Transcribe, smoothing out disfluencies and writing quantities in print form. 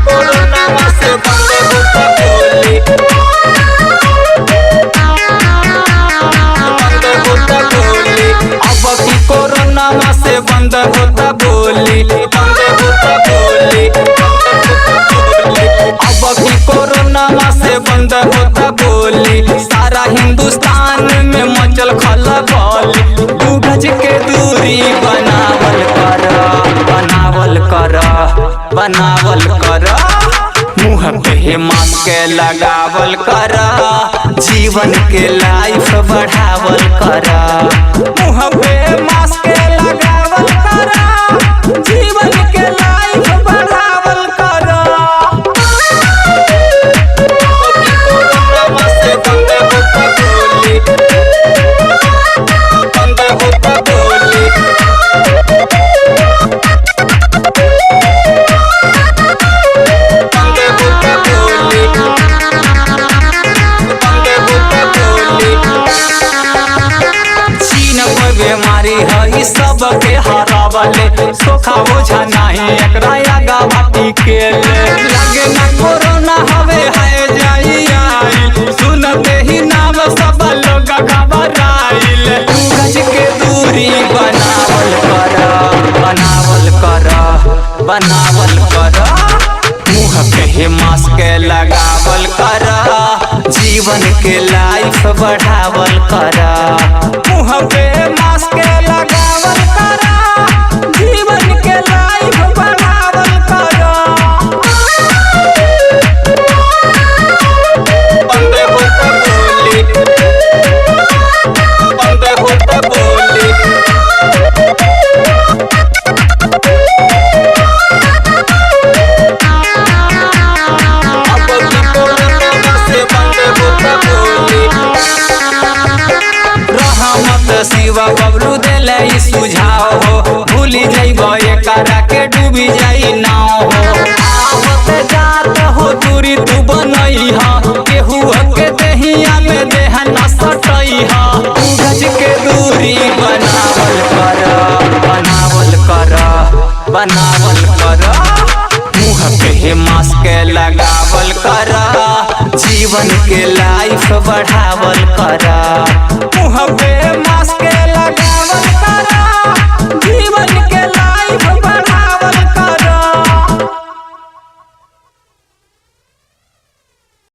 Corona से बंद होता बोली, बंद होता बोली। अब की कोरोना से बंद होता बोली, बंद होता बोली, अब की कोरोना से बंद होता बोली। सारा हिंदुस्तान में मचल खलबली, 2 गज के दूरी बनावल कर, बनावल कर, बनावल कर। मुँह पे मास्क लगावल कर, जीवन के लाइफ बढ़ावल कर। मुँह पे मास्क लगावल कर, जीवन के लाइफ बढ़ावल कर। कोरोना से बंद होता बोली, बंद होता बोली। बीमारी है सबके हरावले, सोखा बोझा नहीं एकरा आगा बाटी के ले। लगे ना कोरोना हवे है जाई आई, सुनते ही नाम सब लोग घबराइल। 2 गज के दूरी बनावल कर, बनावल कर, बनावल कर। मुँह पे मास्क लगावल कर, जीवन के लाइफ बढ़ावल कर। मुँह पे मास्क लगावल कर, जीवन के लाइफ बढ़ावल कर। बंद होता बोली, बंद होता बोली। अब की कोरोना से बंद होता बोली। रहमत शिवा बबलू देले ई सुझाव हो, भूली जइब एकरा के डूबी जाई नाव हो। आवत जात हो दूरी तू बनई ह, केहू के देहिया में देह न सटई ह। 2 गज के दूरी बनावल कर, बनावल कर, बनावल कर। मुँह पे मास्क लगावल कर, जीवन के लाइफ बढ़ावल कर। मुँह पे मास्क